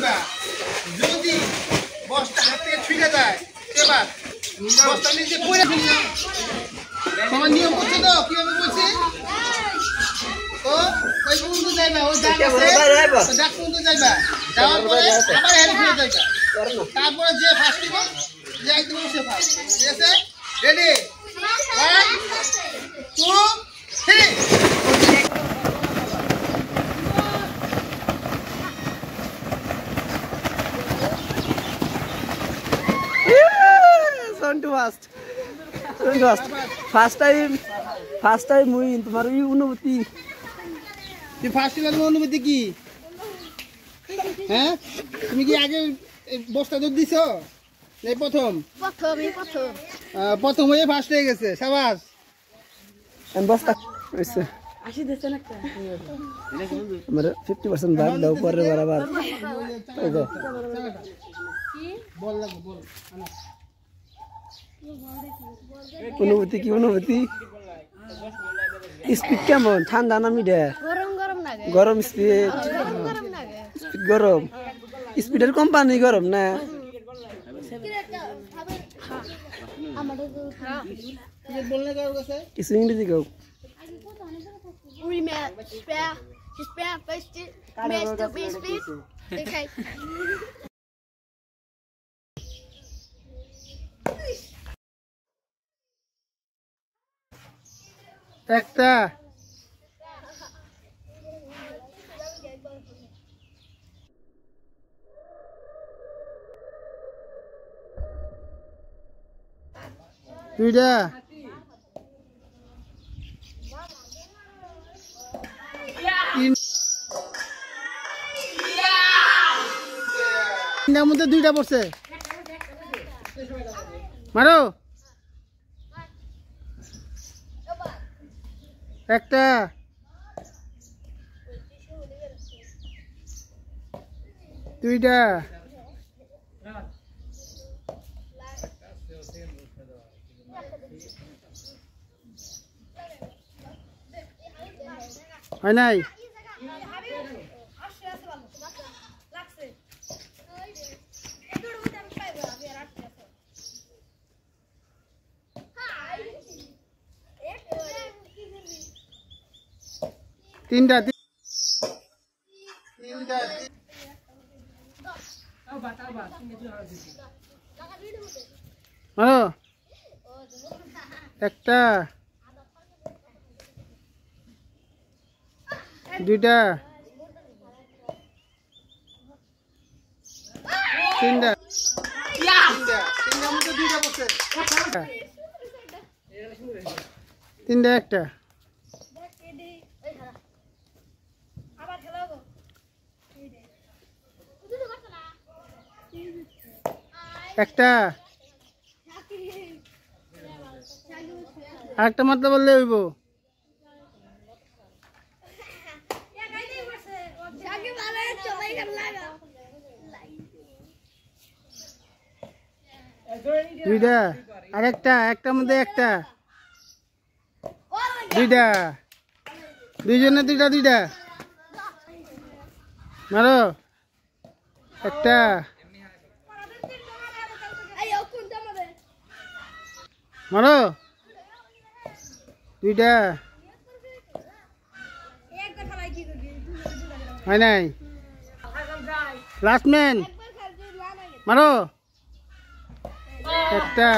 দিবা যদি বস্তা হাত থেকে ছুঁড়ে যায় এবার বস্তা নিচে পড়ে তোমার নিয়ম করছে তো কিভাবে বলছি তো ওই পর্যন্ত যাইবা ওই দাগ আছে দাগ পর্যন্ত যাইবা যাওয়ার পরে আবার হেল্প হয়ে যাইবা তারপরে যে ফার্স্ট দিব যে একদম সে ফার্স্ট ঠিক আছে রেডি 1 2 3 ফার্স্ট টাইম মুই তোমার এই অনুভূতি তুই ফার্স্ট টাইম অনুভূতি কি হ্যাঁ তুমি কি আগে বস্তা দুধ দিছো না প্রথম প্রথম হয়ে ফার্স্ট হয়ে গেছে সাবাস বস্তা হইছে 80 দিছেন একটা আমার 50% ভাগ দাও পরে বরাবর এই গো বল লাগবে বল অনুভূতি কি অনুভূতি স্পিড কেমন ঠান্ডা না মিডে গরম স্পিড স্পিড গরম স্পিডের কোম্পানি গরম না কিছু ইংরেজি গাও একটা দুইটা তিনটার মধ্যে দুইটা পড়ছে মারো একটা দুইটা হয় নাই তিনটা মারো একটা দুইটা তিনটা তিনটা একটা একটা আরেকটা মাত্রা বললে হইব দুইটা আরেকটা একটার মধ্যে একটা দুইটা দুইজনে দুইটা দুইটা মারো একটা মারো দুইটা হয় নাই লাস্ট ম্যান মারো একটা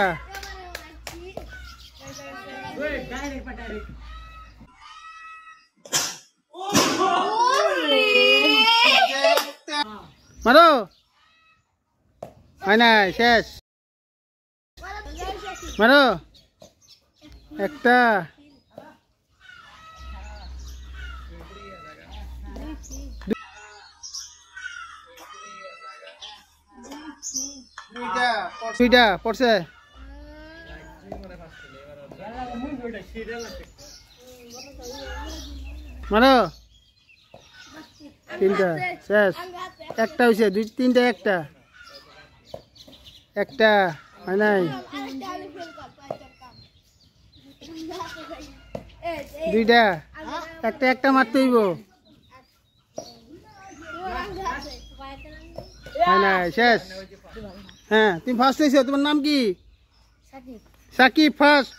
মারো হয় নাই শেষ মারো একটা দুইটা পড়ছে মারো তিনটা শেষ একটা হয়েছে দুই তিনটা একটা একটা হয় নাই দুইটা একটা একটা মারতে হইব হয় নাই, শেষ। হ্যাঁ তুমি ফার্স্ট হয়েছো, তোমার নাম কি? সাকিব ফার্স্ট।